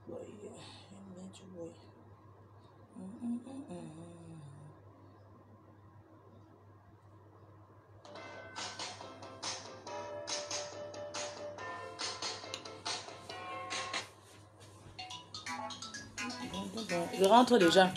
Oui, mais tu vois. Je rentre déjà.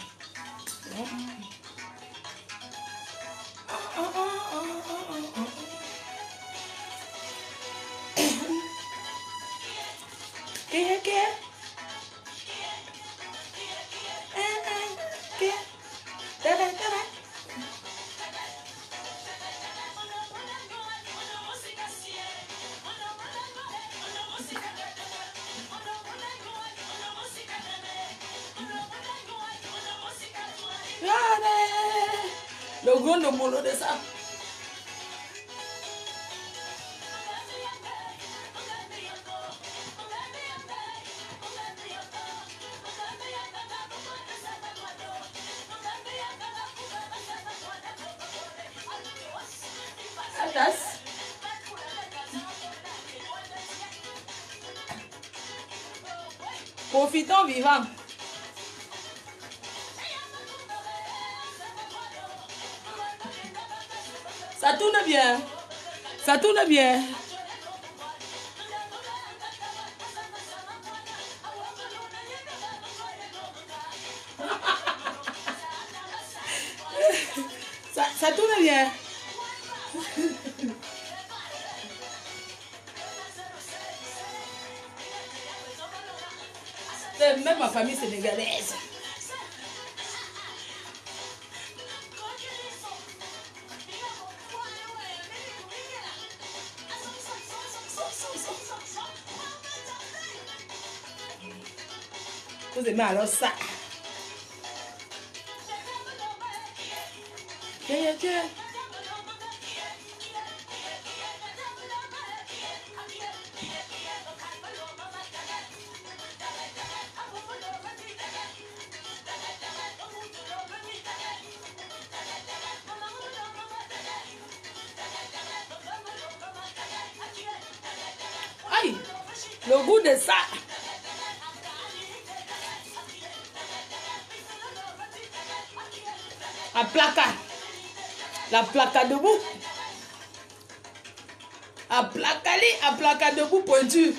Le gros boulot de ça. Profitons vivant. Ça tourne bien. Ça tourne bien. Ça tourne bien. Même ma famille sénégalaise. Vous aimez alors ça. Aïe, le goût de ça. La placa debout. À placa debout pointu.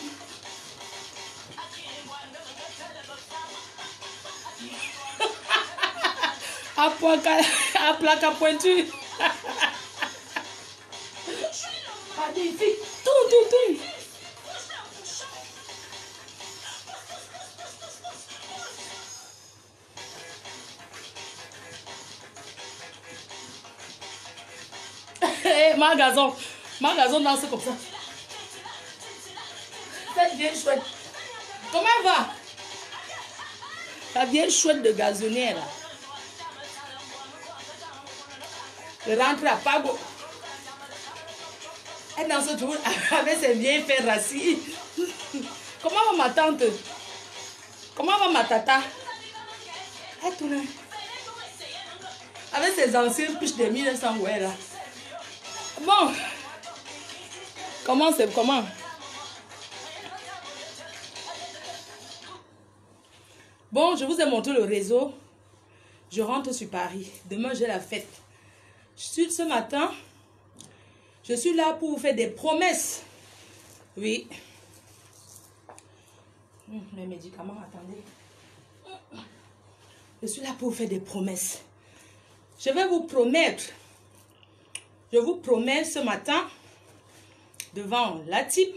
À placa pointu. Magnifique. Tout. Magasin danse comme ça. Cette vieille chouette. Comment elle va? La vieille chouette de gazonnière là. Elle rentre à Pago. Elle danse toujours avec ses vieilles fers rassis. Comment va ma tante? Comment va ma tata? Elle tourne. Avec ses anciens piches de 1900 ouais là. Bon. Comment? Bon, je vous ai montré le réseau. Je rentre sur Paris. Demain, j'ai la fête. Ce matin, je suis là pour vous faire des promesses. Oui. Mes médicaments, attendez. Je suis là pour vous faire des promesses. Je vais vous promettre. Je vous promets ce matin, devant la type,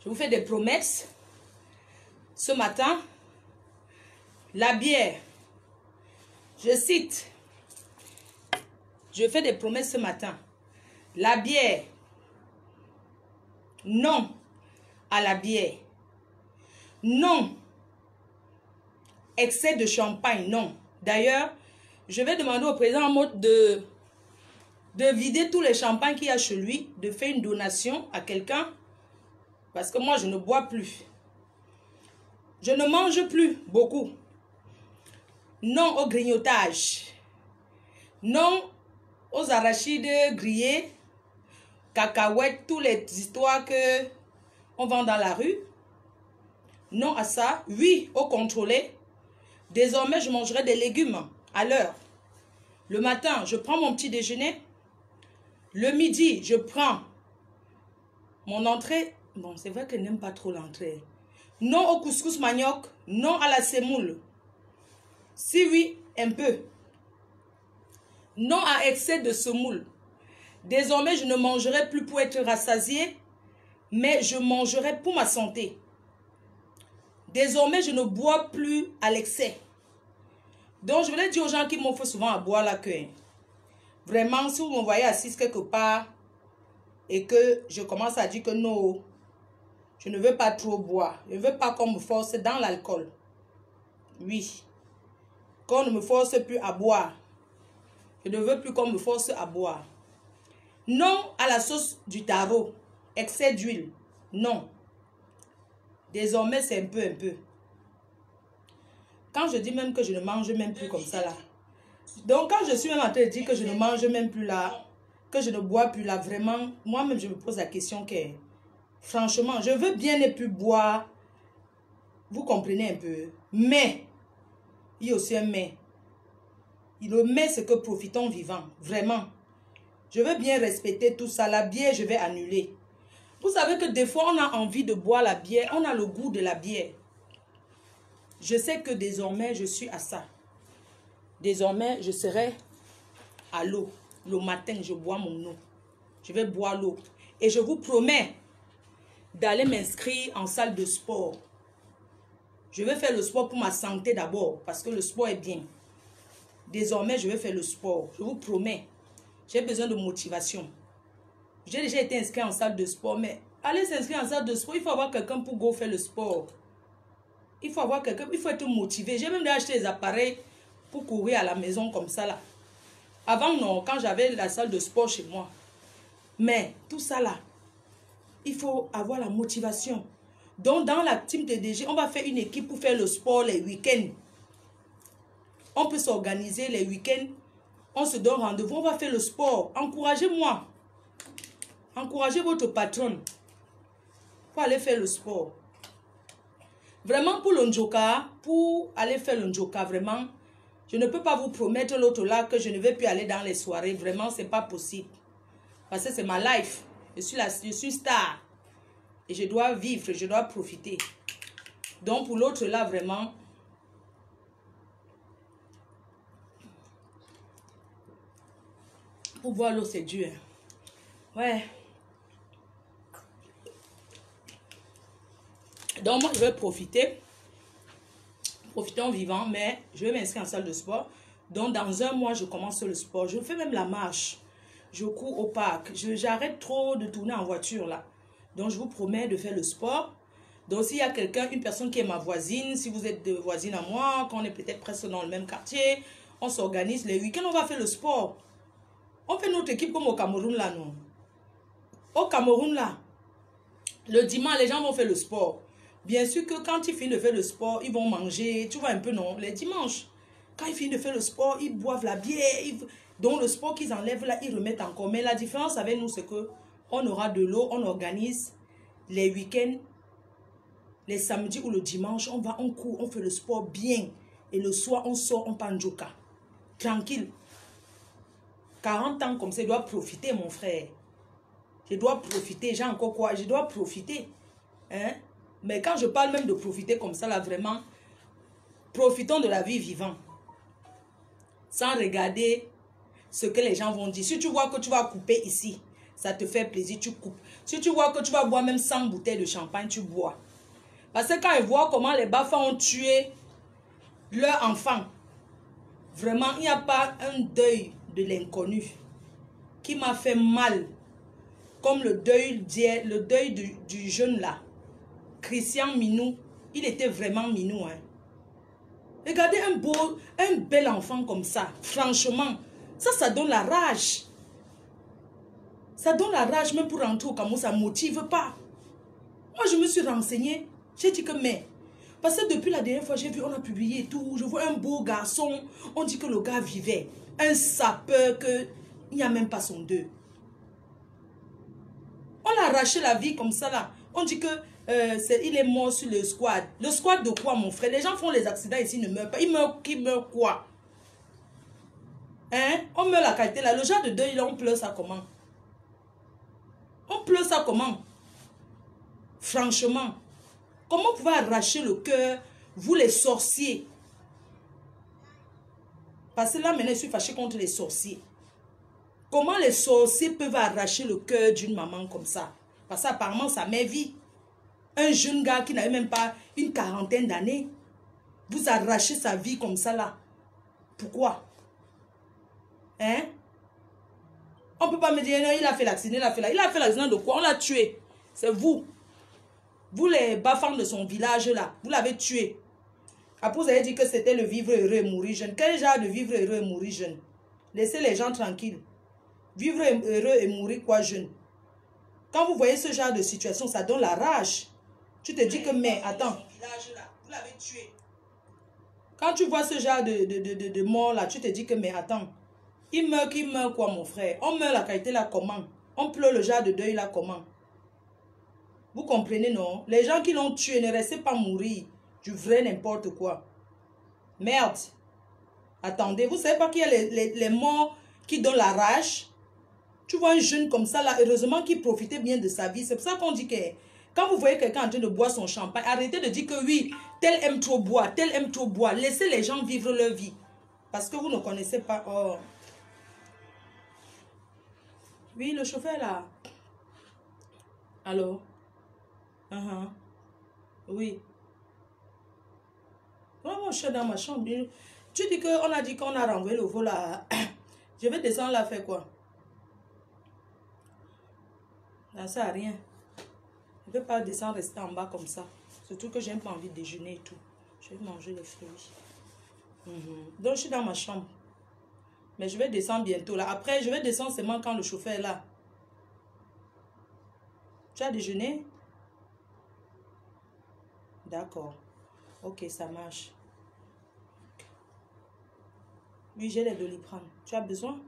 je vous fais des promesses. Ce matin, la bière, je cite, je fais des promesses ce matin. La bière, non à la bière. Non, excès de champagne, non. D'ailleurs, je vais demander au président Motte de vider tous les champagnes qu'il y a chez lui, de faire une donation à quelqu'un, parce que moi, je ne bois plus. Je ne mange plus beaucoup. Non au grignotage. Non aux arachides grillés, cacahuètes, toutes les histoires que on vend dans la rue. Non à ça. Oui au contrôlé. Désormais, je mangerai des légumes à l'heure. Le matin, je prends mon petit déjeuner. Le midi, je prends mon entrée. Bon, c'est vrai que je n'aime pas trop l'entrée. Non au couscous manioc. Non à la semoule. Si oui, un peu. Non à excès de semoule. Désormais, je ne mangerai plus pour être rassasié, mais je mangerai pour ma santé. Désormais, je ne bois plus à l'excès. Donc, je voulais dire aux gens qui m'offrent souvent à boire là que, vraiment, si vous me voyez assise quelque part et que je commence à dire que non, je ne veux pas trop boire. Je ne veux pas qu'on me force dans l'alcool. Oui. Qu'on ne me force plus à boire. Je ne veux plus qu'on me force à boire. Non à la sauce du taro. Excès d'huile. Non. Désormais, c'est un peu. Quand je dis même que je ne mange même plus comme ça là. Donc, quand je suis même en train de dire que je ne mange même plus là, que je ne bois plus là, vraiment, moi-même, je me pose la question que, franchement, je veux bien ne plus boire. Vous comprenez un peu. Mais, il y a aussi un mais. Le mais, c'est que profitons vivant. Vraiment. Je veux bien respecter tout ça. La bière, je vais annuler. Vous savez que des fois, on a envie de boire la bière. On a le goût de la bière. Je sais que désormais, je suis à ça. Désormais, je serai à l'eau. Le matin, je bois mon eau. Je vais boire l'eau. Et je vous promets d'aller m'inscrire en salle de sport. Je vais faire le sport pour ma santé d'abord. Parce que le sport est bien. Désormais, je vais faire le sport. Je vous promets. J'ai besoin de motivation. J'ai déjà été inscrit en salle de sport. Mais aller s'inscrire en salle de sport, il faut avoir quelqu'un pour go faire le sport. Il faut avoir quelqu'un, il faut être motivé. J'ai même acheté des appareils pour courir à la maison comme ça là. Avant, non, quand j'avais la salle de sport chez moi. Mais tout ça là, il faut avoir la motivation. Donc, dans la team TDG, on va faire une équipe pour faire le sport les week-ends. On peut s'organiser les week-ends. On se donne rendez-vous, on va faire le sport. Encouragez-moi. Encouragez votre patronne pour aller faire le sport. Vraiment pour le njoka, pour aller faire le njoka, vraiment, je ne peux pas vous promettre l'autre là que je ne vais plus aller dans les soirées. Vraiment, c'est pas possible. Parce que c'est ma life. Je suis star. Et je dois vivre, je dois profiter. Donc pour l'autre là, vraiment, pour boire l'eau, c'est dur. Ouais. Donc moi, je vais profiter. Profitons vivant, mais je vais m'inscrire en salle de sport. Donc dans un mois, je commence le sport. Je fais même la marche. Je cours au parc. J'arrête trop de tourner en voiture là. Donc je vous promets de faire le sport. Donc s'il y a quelqu'un, une personne qui est ma voisine, si vous êtes de voisine à moi, qu'on est peut-être presque dans le même quartier, on s'organise les week-ends, on va faire le sport. On fait notre équipe comme au Cameroun là, non? Au Cameroun là, le dimanche, les gens vont faire le sport. Bien sûr que quand ils finissent de faire le sport, ils vont manger, tu vois un peu, non? Les dimanches, quand ils finissent de faire le sport, ils boivent la bière. Donc le sport qu'ils enlèvent là, ils remettent encore. Mais la différence avec nous, c'est que on aura de l'eau, on organise les week-ends, les samedis ou le dimanche, on va, on court, on fait le sport bien. Et le soir, on sort, on part en joka. Tranquille. 40 ans comme ça, je dois profiter, mon frère. Je dois profiter. J'ai encore quoi? Je dois profiter. Hein? Mais quand je parle même de profiter comme ça, là, vraiment, profitons de la vie vivante. Sans regarder ce que les gens vont dire. Si tu vois que tu vas couper ici, ça te fait plaisir, tu coupes. Si tu vois que tu vas boire même 100 bouteilles de champagne, tu bois. Parce que quand ils voient comment les Bafas ont tué leur enfant, vraiment, il n'y a pas un deuil de l'inconnu qui m'a fait mal. Comme le deuil du jeune là. Christian Minou, il était vraiment minou. Hein. Regardez un bel enfant comme ça. Franchement, ça donne la rage. Ça donne la rage même pour rentrer au Cameroun, ça ne motive pas. Moi, je me suis renseignée. J'ai dit que mais, parce que depuis la dernière fois, j'ai vu, on a publié tout. Je vois un beau garçon. On dit que le gars vivait. Un sapeur il n'y a même pas son deuil. On a arraché la vie comme ça là. On dit que il est mort sur le squat. Le squat de quoi, mon frère? Les gens font les accidents ici, ne meurent pas. Qui meurt quoi? Hein? On meurt la qualité là. Le genre de deuil là, on pleure ça comment? On pleure ça comment? Franchement. Comment vous pouvez arracher le cœur, vous les sorciers? Parce que là, maintenant, je suis fâchée contre les sorciers. Comment les sorciers peuvent arracher le cœur d'une maman comme ça? Parce qu'apparemment, sa mère vit. Un jeune gars qui n'avait même pas une quarantaine d'années. Vous arrachez sa vie comme ça là. Pourquoi? Hein? On ne peut pas me dire, non, il a fait l'accident, il a fait l'accident de quoi? On l'a tué. C'est vous. Vous les bas-femmes de son village là, vous l'avez tué. Après, vous avez dit que c'était le vivre heureux et mourir jeune. Quel genre de vivre heureux et mourir jeune? Laissez les gens tranquilles. Vivre heureux et mourir quoi jeune? Quand vous voyez ce genre de situation, ça donne la rage. Tu te dis que, mais attends. Vous l'avez tué. Quand tu vois ce genre de mort là, tu te dis que, mais attends. Qui meurt quoi mon frère? On meurt la qualité là comment? On pleure le genre de deuil là comment? Vous comprenez, non? Les gens qui l'ont tué, ne restez pas mourir du vrai n'importe quoi. Merde. Attendez, vous savez pas qu'il y a les morts qui donnent la rage? Tu vois un jeune comme ça, là, heureusement qu'il profitait bien de sa vie. C'est pour ça qu'on dit que quand vous voyez quelqu'un en train de boire son champagne, arrêtez de dire que oui, tel aime trop boire, tel aime trop boire. Laissez les gens vivre leur vie. Parce que vous ne connaissez pas. Oh. Oui, le chauffeur là. Allô? Oui. Vraiment, je suis dans ma chambre. Tu dis qu'on a dit qu'on a renvoyé le vol là. Je vais descendre là faire quoi? Ça ne sert à rien. Je ne vais pas descendre, rester en bas comme ça. Surtout que j'ai pas envie de déjeuner et tout. Je vais manger les fruits. Donc, je suis dans ma chambre. Mais je vais descendre bientôt là. Après, je vais descendre seulement quand le chauffeur est là. Tu as déjeuné? D'accord. Ok, ça marche. Oui, j'ai les Doliprane. Tu as besoin?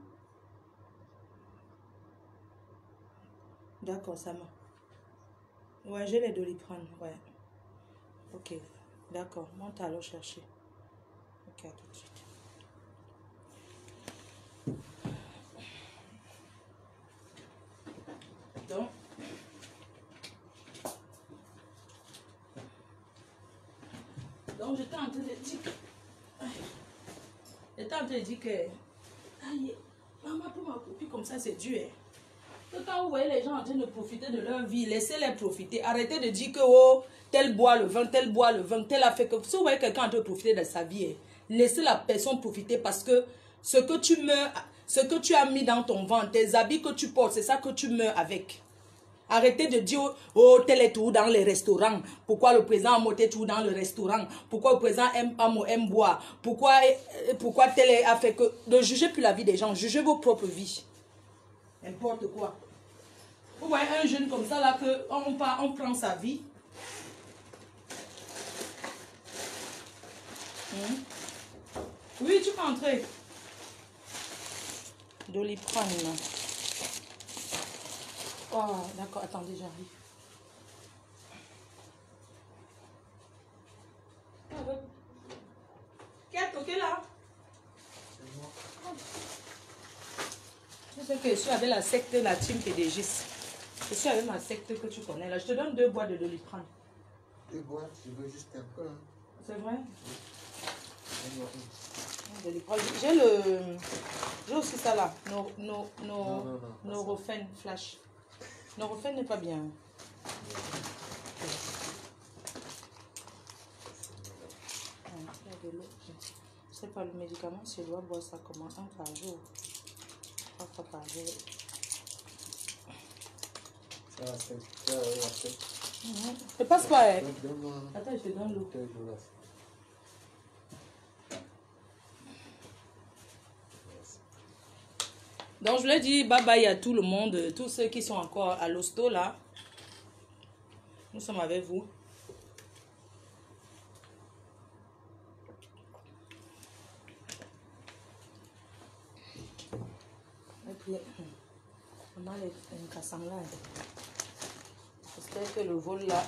D'accord, ça marche. Ouais, j'ai les Doliprane, ouais. Ok, d'accord. Monte alors chercher. Ok, à tout de suite. Donc j'étais en train de dire que... J'étais en train de dire que... Aïe, maman, pour ma copine comme ça, c'est dur. Que quand vous voyez les gens en train de profiter de leur vie, laissez-les profiter. Arrêtez de dire que, oh, tel boit le vin, tel boit le vin, tel a fait que... Si vous voyez quelqu'un en train de profiter de sa vie, laissez la personne profiter parce que ce que tu meurs, ce que tu as mis dans ton ventre, tes habits que tu portes, c'est ça que tu meurs avec. Arrêtez de dire, oh, tel est tout dans les restaurants. Pourquoi le président a monté tout dans le restaurant? Pourquoi le président aime boire? Pourquoi tel a fait que... Ne jugez plus la vie des gens, jugez vos propres vies. N'importe quoi. Vous voyez un jeune comme ça, là, on prend sa vie. Oui, tu peux entrer. Doliprane. Oh, d'accord, attendez, j'arrive. Qui a toqué là? Je sais que je suis avec la secte, la team PDGIS. Je suis avec ma secte que tu connais là. Je te donne 2 boîtes de Doliprane. 2 boîtes, je veux juste un peu. Hein. C'est vrai? J'ai le... J'ai aussi ça là. Neurofen Flash. Neurofen n'est pas bien. Je sais pas, le médicament, si je dois boire ça comment? 1 par jour. 3 fois par jour. Ça va faire. Ne passe pas. Attends, je te donne l'eau. Donc, je voulais dire bye bye à tout le monde, tous ceux qui sont encore à l'hosto là. Nous sommes avec vous. Et puis, on a les cassanglades. J'espère que le vol là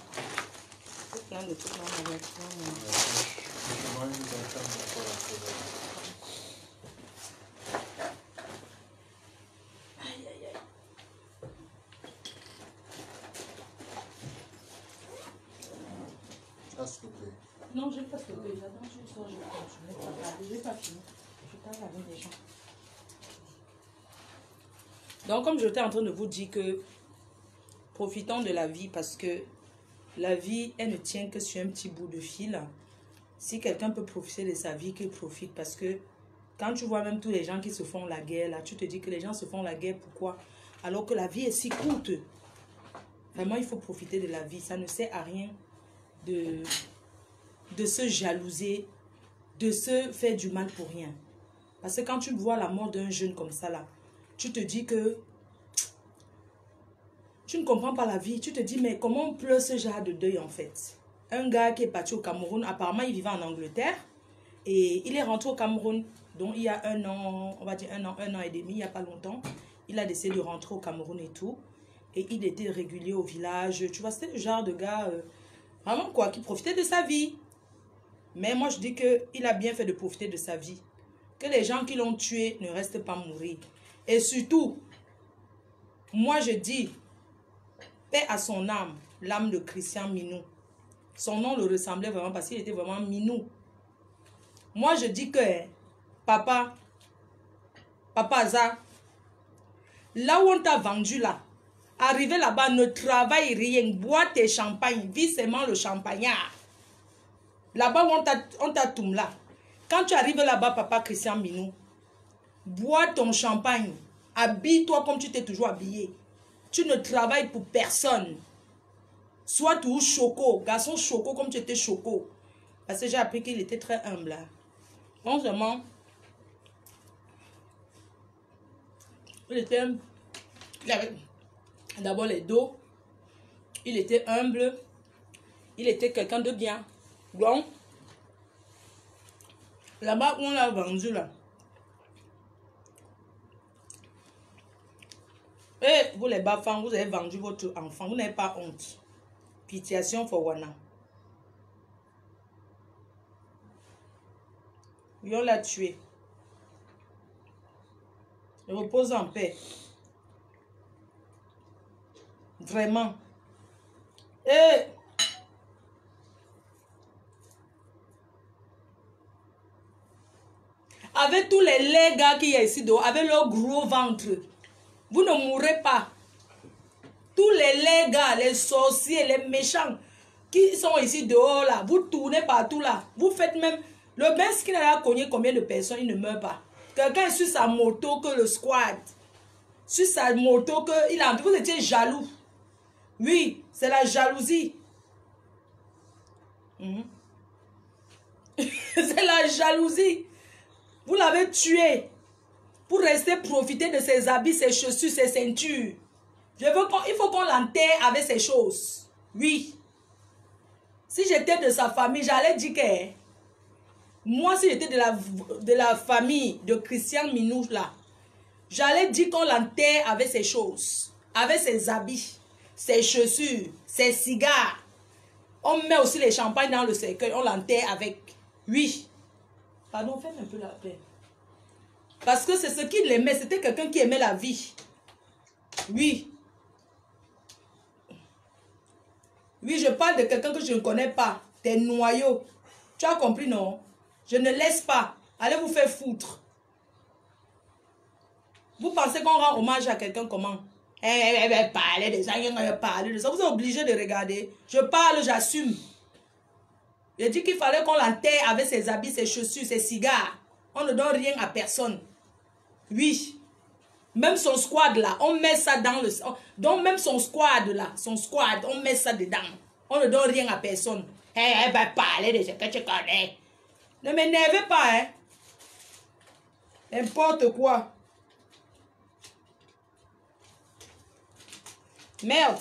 plein de trucs dans ma voiture. Aïe, aïe, aïe. Ça stoppé. Non, je ne vais pas stopper. J'attends juste ça. Je vais pas finir. Je parle avec les gens. Donc, comme j'étais en train de vous dire que profitons de la vie parce que la vie, elle ne tient que sur un petit bout de fil. Si quelqu'un peut profiter de sa vie, qu'il profite. Parce que quand tu vois même tous les gens qui se font la guerre, là, tu te dis que les gens se font la guerre, pourquoi? Alors que la vie est si courte. Vraiment, il faut profiter de la vie. Ça ne sert à rien de se jalouser, de se faire du mal pour rien. Parce que quand tu vois la mort d'un jeune comme ça, là, tu te dis que tu ne comprends pas la vie. Tu te dis, mais comment on pleure ce genre de deuil en fait? Un gars qui est parti au Cameroun, apparemment il vivait en Angleterre et il est rentré au Cameroun. Donc il y a un an, on va dire un an et demi, il n'y a pas longtemps. Il a décidé de rentrer au Cameroun et tout. Et il était régulier au village. Tu vois, c'était le genre de gars, vraiment quoi, qui profitait de sa vie. Mais moi je dis qu'il a bien fait de profiter de sa vie. Que les gens qui l'ont tué ne restent pas mourir. Et surtout, moi je dis, paix à son âme, l'âme de Christian Minou. Son nom le ressemblait vraiment parce qu'il était vraiment Minou. Moi je dis que, papa Azar, là où on t'a vendu là, arrivé là-bas, ne travaille rien, bois tes champagnes, vis seulement le champagnard. Là-bas où on t'a tout là. Quand tu arrives là-bas, papa Christian Minou, bois ton champagne, habille-toi comme tu t'es toujours habillé. Tu ne travailles pour personne. Sois toujours choco, garçon choco comme tu étais choco. Parce que j'ai appris qu'il était très humble là. Non seulement, il avait d'abord les dos, il était humble, il était quelqu'un de bien. Donc, là-bas où on l'a vendu là. Et vous les bafans, vous avez vendu votre enfant, vous n'avez pas honte. Pitiation for Wana. Et on l'a tué. Il repose en paix. Vraiment. Et avec tous les gars qui y a ici dehors, avec leur gros ventre, vous ne mourrez pas. Tous les gars, les sorciers, les méchants qui sont ici dehors là, vous tournez partout là. Vous faites même... Le mec qui n'a cogné combien de personnes, il ne meurt pas. Quelqu'un est sur sa moto que le squad. Sur sa moto que... Il a... Vous étiez jaloux. Oui, c'est la jalousie. C'est la jalousie. Vous l'avez tué. Pour rester profiter de ses habits, ses chaussures, ses ceintures. Il faut qu'on l'enterre avec ces choses. Oui. Si j'étais de sa famille, j'allais dire que... Moi, si j'étais de la famille de Christian Minou, là, j'allais dire qu'on l'enterre avec ces choses. Avec ses habits, ses chaussures, ses cigares. On met aussi les champagnes dans le cercueil, on l'enterre avec. Oui. Pardon, faites un peu la paix. Parce que c'est ce qu'il aimait. C'était quelqu'un qui aimait la vie. Oui. Oui, je parle de quelqu'un que je ne connais pas. Des noyaux. Tu as compris, non? Je ne laisse pas. Allez vous faire foutre. Vous pensez qu'on rend hommage à quelqu'un comment? Parler des gens, parler de ça. Vous êtes obligé de regarder. Je parle, j'assume. J'ai dit qu'il fallait qu'on l'enterre avec ses habits, ses chaussures, ses cigares. On ne donne rien à personne. Oui. Même son squad là, on met ça dans le... Donc même son squad là, on met ça dedans. On ne donne rien à personne. Parler de ce que tu connais. Ne m'énervez pas, hein. N'importe quoi. Merde.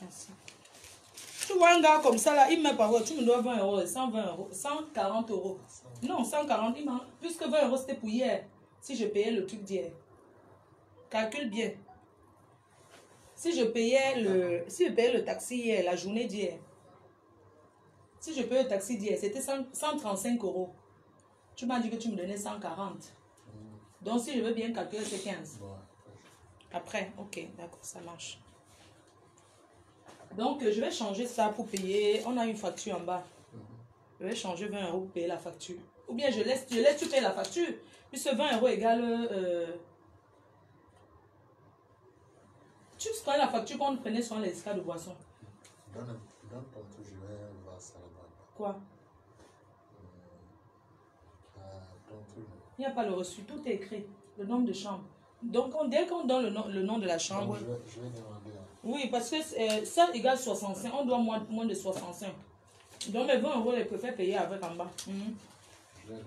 Merci. Tu vois un gars comme ça là, il me parle, tu me dois 20 euros, 120 euros, 140 euros. Non, 140, il m'a... Plus que 20 euros, c'était pour hier. Si je payais le truc d'hier. Calcule bien. Si je payais le taxi hier, la journée d'hier, si je payais le taxi d'hier, c'était 135 €. Tu m'as dit que tu me donnais 140. Donc, si je veux bien calculer, c'est 15. Après, ok, d'accord, ça marche. Donc, je vais changer ça pour payer. On a une facture en bas. Je vais changer 20 € pour payer la facture. Ou bien je laisse tu payer la facture. Puis ce 20 € égale... Tu connais la facture qu'on prenait sur les escales de boisson. Donne ton tour, je vais voir ça là-bas. Quoi? Ton tour. Il n'y a pas le reçu, tout est écrit. Le nombre de chambres. Donc, dès qu'on donne le nom de la chambre... Donc, je vais demander. Oui, parce que ça égale 65. On doit moins de 65. Donc, les 20 €, les préfèrent payer avec en bas. Je vais demander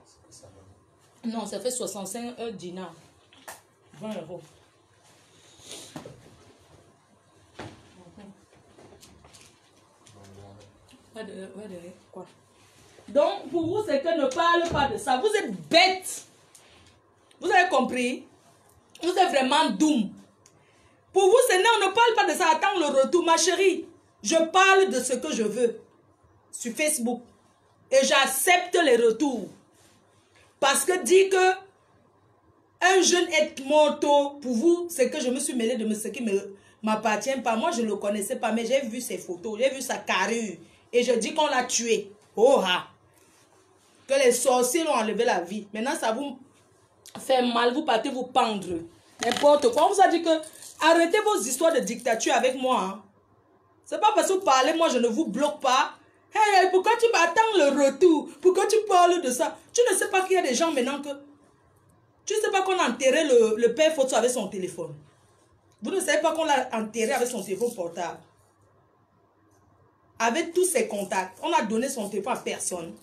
ce que ça donne. Non, ça fait 65 dinars. 20 €. Quoi? Donc, pour vous, c'est que ne parle pas de ça. Vous êtes bête. Vous avez compris? Vous êtes vraiment doux. Pour vous, c'est non, on ne parle pas de ça. Attends le retour, ma chérie. Je parle de ce que je veux sur Facebook. Et j'accepte les retours. Parce que dire que un jeune est morto, pour vous, c'est que je me suis mêlée de ce qui ne m'appartient pas. Moi, je ne le connaissais pas, mais j'ai vu ses photos, j'ai vu sa carrure. Et je dis qu'on l'a tué. Oh ah! Que les sorciers l'ont enlevé la vie. Maintenant, ça vous fait mal, vous partez vous pendre. N'importe quoi. On vous a dit que arrêtez vos histoires de dictature avec moi. Hein. C'est pas parce que vous parlez, moi je ne vous bloque pas. Hey, pourquoi tu m'attends le retour? Pourquoi tu parles de ça? Tu ne sais pas qu'il y a des gens maintenant que... Tu ne sais pas qu'on a enterré le père Photo avec son téléphone. Vous ne savez pas qu'on l'a enterré avec son téléphone portable. Avec tous ses contacts. On a donné son téléphone à personne.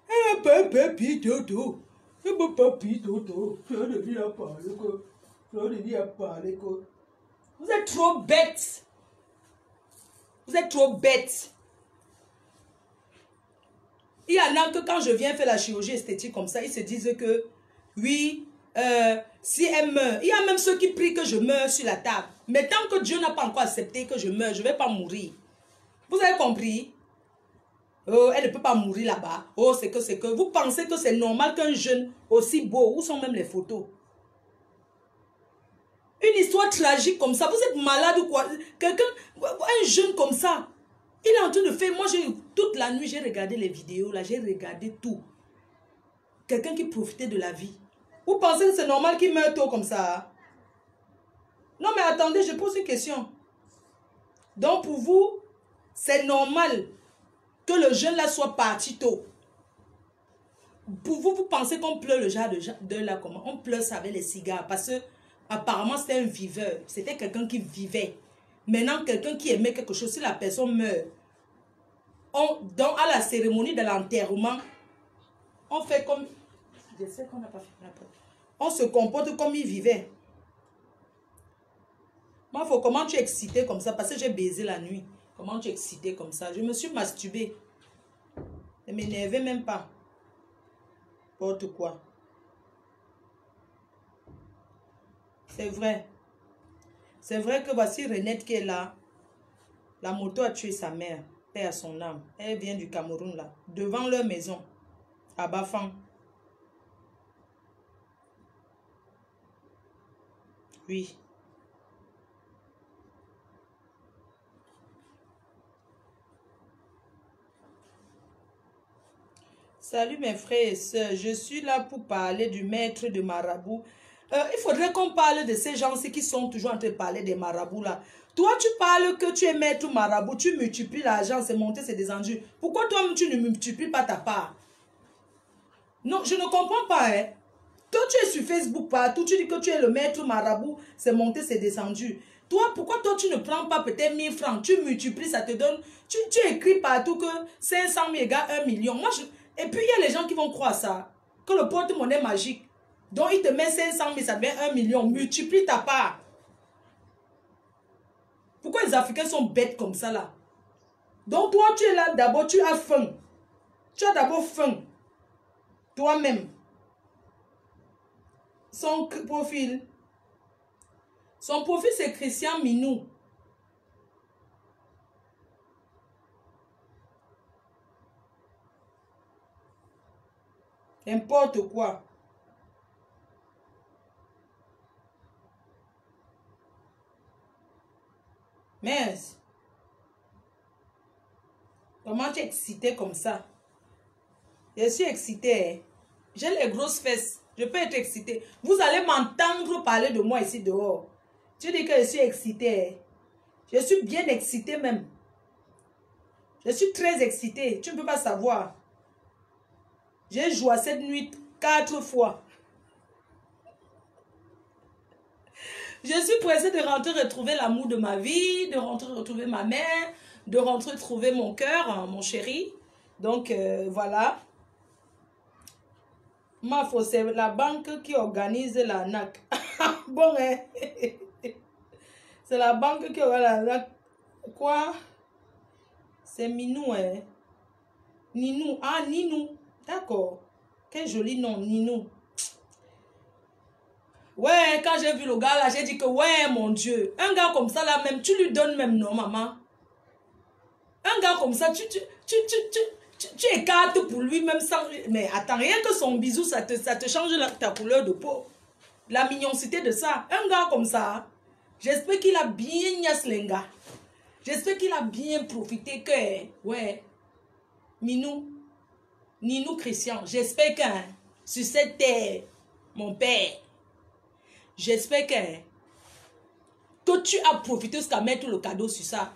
Eh, papi, toto. Eh, papi, toto. Je devais parler que... Je devais parler que... Vous êtes trop bêtes. Vous êtes trop bêtes. Il y en a que quand je viens faire la chirurgie esthétique comme ça, ils se disent que, oui, si elle meurt, il y a même ceux qui prient que je meure sur la table. Mais tant que Dieu n'a pas encore accepté que je meure, je ne vais pas mourir. Vous avez compris? Oh, elle ne peut pas mourir là-bas. Oh, c'est que... Vous pensez que c'est normal qu'un jeune aussi beau, où sont même les photos? Une histoire tragique comme ça, vous êtes malade ou quoi? Quelqu'un, un jeune comme ça, il est en train de faire... Moi, toute la nuit, j'ai regardé les vidéos, là, j'ai regardé tout. Quelqu'un qui profitait de la vie. Vous pensez que c'est normal qu'il meure tôt comme ça? Hein? Non, mais attendez, je pose une question. Donc, pour vous, c'est normal que le jeune là soit parti tôt. Pour vous, vous pensez qu'on pleure le genre de là comment? On pleure ça avec les cigares parce que apparemment c'était un viveur. C'était quelqu'un qui vivait. Maintenant, quelqu'un qui aimait quelque chose, si la personne meurt, à la cérémonie de l'enterrement, on fait comme... Je sais qu'on n'a pas fait la porte. On se comporte comme il vivait. Moi, comment tu es excité comme ça? Parce que j'ai baisé la nuit. Comment tu es excité comme ça? Je me suis masturbée. Ne m'énervez même pas. N'importe quoi. C'est vrai. C'est vrai que voici Renette qui est là. La moto a tué sa mère. Paix à son âme. Elle vient du Cameroun là. Devant leur maison. À Bafang. Oui. Salut mes frères et sœurs, je suis là pour parler du maître de marabout. Il faudrait qu'on parle de ces gens-ci qui sont toujours en train de parler des marabouts là. Toi, tu parles que tu es maître marabout, tu multiplies l'argent, c'est monté, c'est descendu. Pourquoi toi-même tu ne multiplies pas ta part? Non, je ne comprends pas. Hein. Toi, tu es sur Facebook partout, tu dis que tu es le maître marabout, c'est monté, c'est descendu. Toi, pourquoi toi, tu ne prends pas peut-être 1000 francs, tu multiplies, ça te donne... Tu écris partout que 500 000 égale 1 million. Moi, Et puis, il y a les gens qui vont croire ça, que le porte-monnaie magique, donc il te met 500 000, ça devient 1 million. Multiplie ta part. Pourquoi les Africains sont bêtes comme ça, là? Donc, toi, tu es là, d'abord, tu as faim. Tu as d'abord faim. Toi-même. Son Son profil, c'est Christian Minou. N'importe quoi. Mais, comment tu es excité comme ça? Je suis excitée. J'ai les grosses fesses. Je peux être excitée. Vous allez m'entendre parler de moi ici dehors. Tu dis que je suis excitée. Je suis bien excitée même. Je suis très excitée. Tu ne peux pas savoir. J'ai joué cette nuit 4 fois. Je suis pressée de rentrer retrouver l'amour de ma vie, de rentrer retrouver ma mère, de rentrer trouver mon cœur, mon chéri. Donc, voilà. Ma foi, c'est la banque qui organise la NAC. Bon, hein? C'est la banque qui organise la NAC. Quoi? C'est Minou, hein? Ninou. Ah, Ninou. D'accord. Quel joli nom, Ninou. Ouais, quand j'ai vu le gars là, j'ai dit que ouais, mon Dieu. Un gars comme ça là, même, tu lui donnes même non, maman. Un gars comme ça, tu écartes pour lui même sans... Mais attends, rien que son bisou, ça te change ta couleur de peau. La mignoncité de ça. Un gars comme ça, j'espère qu'il a bien nyaslenga. J'espère qu'il a bien profité que... Ouais, Minou, Ninou Christian, j'espère que sur cette terre, mon père, j'espère que tu as profité jusqu'à mettre le cadeau sur ça.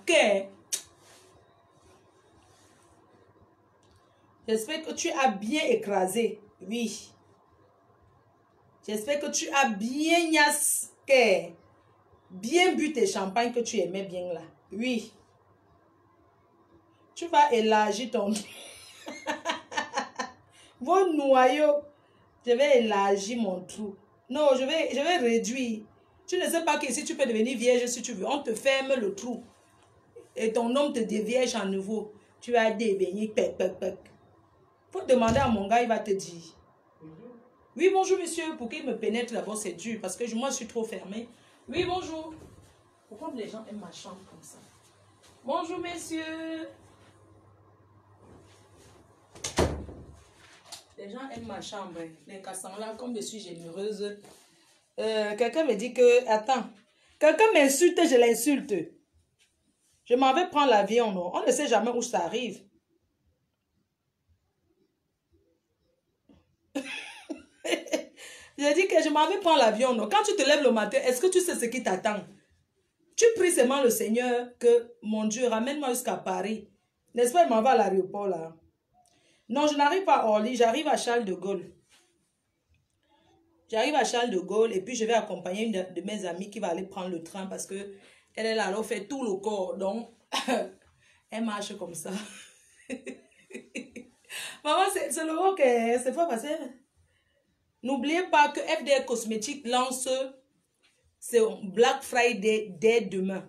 J'espère que tu as bien écrasé. Oui. J'espère que tu as bien bien bu tes champagnes que tu aimais bien là. Oui. Tu vas élargir ton... Vos noyaux. Je vais élargir mon trou. Non, je vais réduire. Tu ne sais pas que si tu peux devenir vierge si tu veux. On te ferme le trou. Et ton homme te dévierge à nouveau. Tu vas devenir Faut demander à mon gars, il va te dire. Oui, bonjour monsieur. Pour qu'il me pénètre d'abord, c'est dur. Parce que moi, je suis trop fermée. Oui, bonjour. Pourquoi les gens aiment ma chambre comme ça? Bonjour, messieurs. Les gens aiment ma chambre. Les cassants là, comme je suis généreuse. Quelqu'un me dit que... Attends. Quelqu'un m'insulte, je l'insulte. Je m'en vais prendre l'avion, non? On ne sait jamais où ça arrive. J'ai dit que je m'en vais prendre l'avion, non? Quand tu te lèves le matin, est-ce que tu sais ce qui t'attend? Tu pries seulement le Seigneur que, mon Dieu, ramène-moi jusqu'à Paris. N'est-ce pas, il m'en va à l'aéroport, là. Non, je n'arrive pas à Orly, j'arrive à Charles de Gaulle. J'arrive à Charles de Gaulle et puis je vais accompagner une de mes amies qui va aller prendre le train parce que elle est là, elle fait tout le corps. Donc, elle marche comme ça. Maman, c'est le mot que c'est pas passé. N'oubliez pas que FDR Cosmétiques lance son Black Friday dès demain.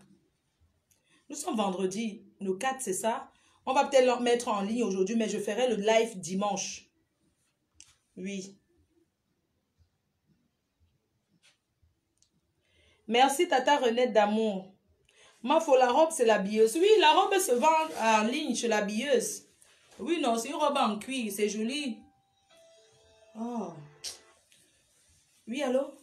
Nous sommes vendredi, le 4, c'est ça. On va peut-être le mettre en ligne aujourd'hui, mais je ferai le live dimanche. Oui. Merci Tata Renette d'amour. Ma foi, la robe, c'est la billeuse. Oui, la robe se vend en ligne chez la billeuse. Oui, non, c'est une robe en cuir, c'est joli. Oh. Oui, allô?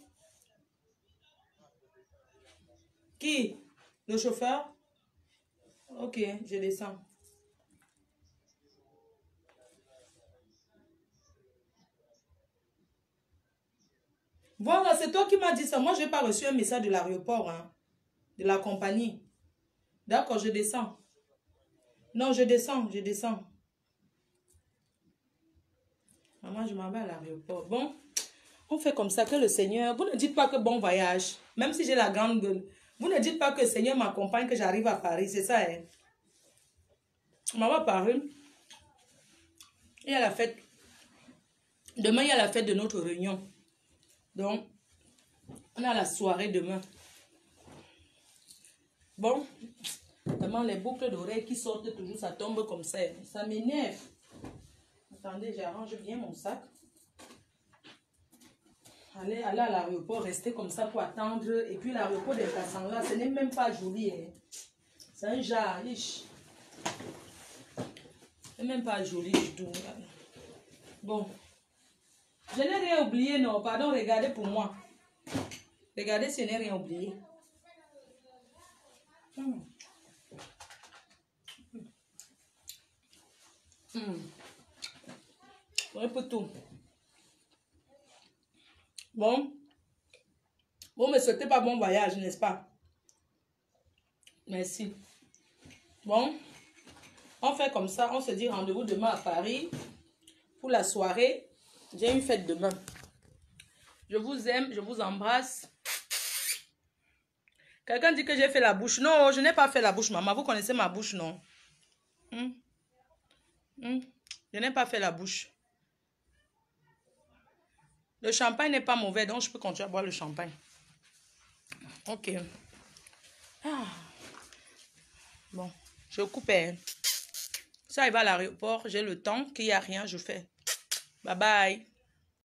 Qui? Le chauffeur? Ok, je descends. Voilà, c'est toi qui m'as dit ça. Moi, je n'ai pas reçu un message de l'aéroport, hein, de la compagnie. D'accord, je descends. Non, je descends. Maman, je m'en vais à l'aéroport. Bon, on fait comme ça que le Seigneur... Vous ne dites pas que bon voyage, même si j'ai la grande gueule. Vous ne dites pas que le Seigneur m'accompagne, que j'arrive à Paris. C'est ça, hein? Maman à Paris. Il y a la fête. Demain, il y a la fête de notre réunion. Donc, on a la soirée demain. Bon, vraiment les boucles d'oreilles qui sortent toujours, ça tombe comme ça. Ça m'énerve. Attendez, j'arrange bien mon sac. Aller à l'aéroport, rester comme ça pour attendre. Et puis l'aéroport des Cassans là, ce n'est même pas joli. Hein. C'est un genre riche. C'est même pas joli du tout. Bon. Je n'ai rien oublié, non. Pardon, regardez pour moi. Regardez si je n'ai rien oublié. Un peu tout. Bon. Vous ne me souhaitez pas bon voyage, n'est-ce pas? Merci. Bon. On fait comme ça. On se dit rendez-vous demain à Paris pour la soirée. J'ai une fête demain. Je vous aime. Je vous embrasse. Quelqu'un dit que j'ai fait la bouche. Non, je n'ai pas fait la bouche, maman. Vous connaissez ma bouche, non? Je n'ai pas fait la bouche. Le champagne n'est pas mauvais, donc je peux continuer à boire le champagne. Ok. Ah. Bon, je coupe. Ça, il va à l'aéroport. J'ai le temps. Qu'il n'y a rien, je fais. Bye bye.